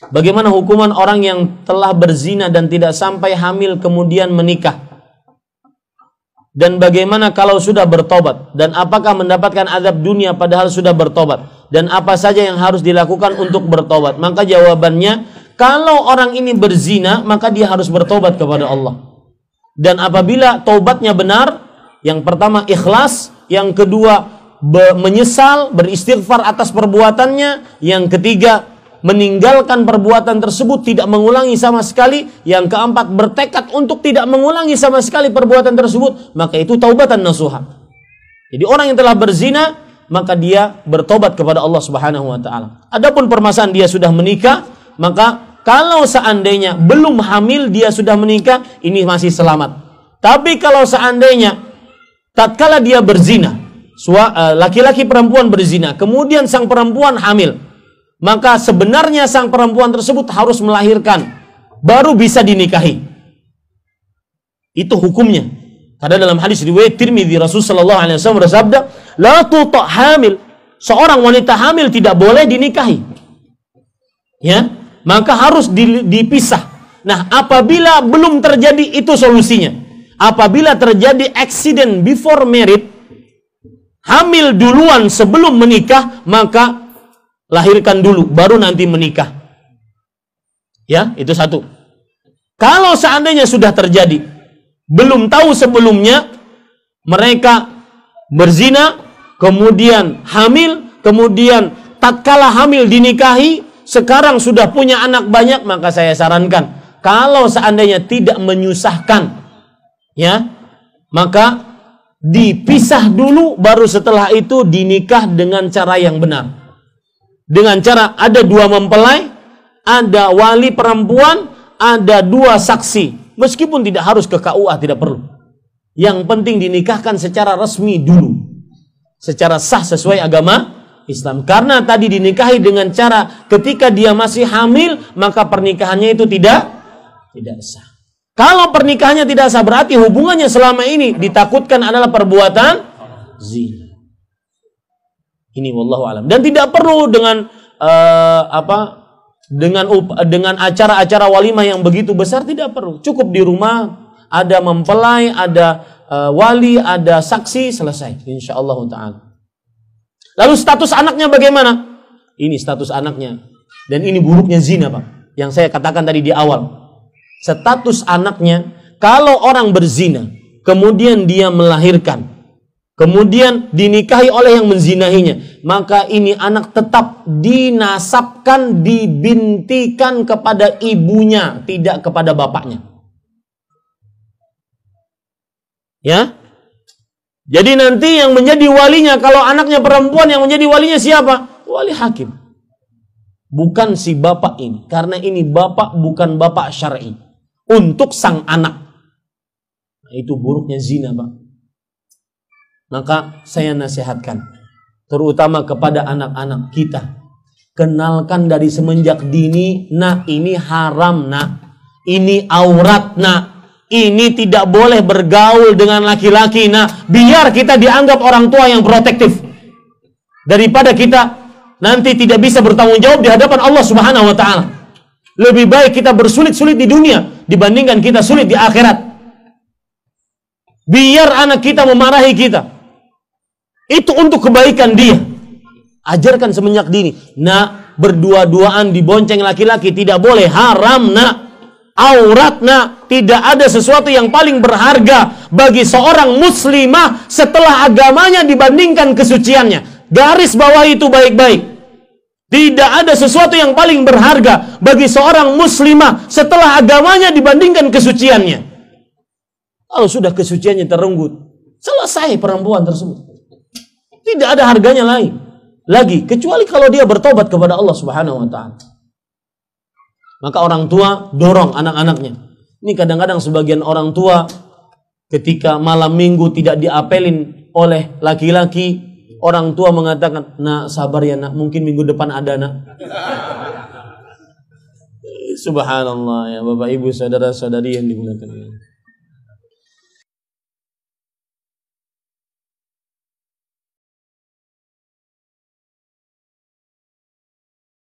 Bagaimana hukuman orang yang telah berzina dan tidak sampai hamil kemudian menikah? Dan bagaimana kalau sudah bertobat? Dan apakah mendapatkan azab dunia padahal sudah bertobat? Dan apa saja yang harus dilakukan untuk bertobat? Maka jawabannya, kalau orang ini berzina, maka dia harus bertobat kepada Allah. Dan apabila tobatnya benar, yang pertama ikhlas, yang kedua menyesal, beristighfar atas perbuatannya, yang ketiga meninggalkan perbuatan tersebut, tidak mengulangi sama sekali, yang keempat bertekad untuk tidak mengulangi sama sekali perbuatan tersebut, maka itu taubatan nasuha. Jadi orang yang telah berzina, maka dia bertobat kepada Allah Subhanahu wa taala. Adapun permasalahan dia sudah menikah, maka kalau seandainya belum hamil dia sudah menikah, ini masih selamat. Tapi kalau seandainya tatkala dia berzina, laki-laki perempuan berzina, kemudian sang perempuan hamil, maka sebenarnya sang perempuan tersebut harus melahirkan, baru bisa dinikahi. Itu hukumnya. Karena dalam hadis riwayat Tirmidzi, Rasulullah sallallahu alaihi wasallam bersabda, "La tuta' hamil." Seorang wanita hamil tidak boleh dinikahi. Ya, maka harus dipisah. Nah, apabila belum terjadi, itu solusinya. Apabila terjadi accident before married, hamil duluan sebelum menikah, maka lahirkan dulu, baru nanti menikah. Ya, itu satu. Kalau seandainya sudah terjadi, belum tahu sebelumnya, mereka berzina, kemudian hamil, kemudian tatkala hamil dinikahi, sekarang sudah punya anak banyak, maka saya sarankan, kalau seandainya tidak menyusahkan, ya, maka dipisah dulu, baru setelah itu dinikah dengan cara yang benar. Dengan cara ada dua mempelai, ada wali perempuan, ada dua saksi. Meskipun tidak harus ke KUA, tidak perlu. Yang penting dinikahkan secara resmi dulu. Secara sah sesuai agama Islam. Karena tadi dinikahi dengan cara ketika dia masih hamil, maka pernikahannya itu tidak sah. Kalau pernikahannya tidak sah, berarti hubungannya selama ini ditakutkan adalah perbuatan zina. Ini wallahu alam. Dan tidak perlu dengan dengan acara-acara walimah yang begitu besar, tidak perlu. Cukup di rumah ada mempelai, ada wali, ada saksi, selesai. Insyaallah taala. Lalu status anaknya bagaimana? Ini status anaknya. Dan ini buruknya zina, Pak. Yang saya katakan tadi di awal. Status anaknya, kalau orang berzina, kemudian dia melahirkan, kemudian dinikahi oleh yang menzinahinya, maka ini anak tetap dinasabkan, dibintikan kepada ibunya, tidak kepada bapaknya. Ya. Jadi nanti yang menjadi walinya, kalau anaknya perempuan, yang menjadi walinya siapa? Wali hakim. Bukan si bapak ini. Karena ini bapak bukan bapak syar'i. Untuk sang anak. Nah, itu buruknya zina, Pak. Maka saya nasihatkan, terutama kepada anak-anak kita, kenalkan dari semenjak dini, nak, ini haram, nak, ini aurat, nak, ini tidak boleh bergaul dengan laki-laki, nak, biar kita dianggap orang tua yang protektif, daripada kita nanti tidak bisa bertanggung jawab di hadapan Allah Subhanahu wa taala. Lebih baik kita bersulit-sulit di dunia dibandingkan kita sulit di akhirat. Biar anak kita memarahi kita, itu untuk kebaikan dia. Ajarkan semenjak dini. Nak, berdua-duaan dibonceng laki-laki tidak boleh, haram, nak. Aurat, nak. Tidak ada sesuatu yang paling berharga bagi seorang muslimah setelah agamanya dibandingkan kesuciannya. Garis bawah itu baik-baik. Tidak ada sesuatu yang paling berharga bagi seorang muslimah setelah agamanya dibandingkan kesuciannya. Kalau sudah kesuciannya terenggut, selesai perempuan tersebut. Tidak ada harganya lagi, kecuali kalau dia bertobat kepada Allah Subhanahu wa taala. Maka orang tua dorong anak-anaknya. Ini kadang-kadang sebagian orang tua ketika malam minggu tidak diapelin oleh laki-laki, orang tua mengatakan, nak, sabar ya nak, mungkin minggu depan ada, nak. Subhanallah ya Bapak Ibu saudara-saudari yang dimuliakan Allah.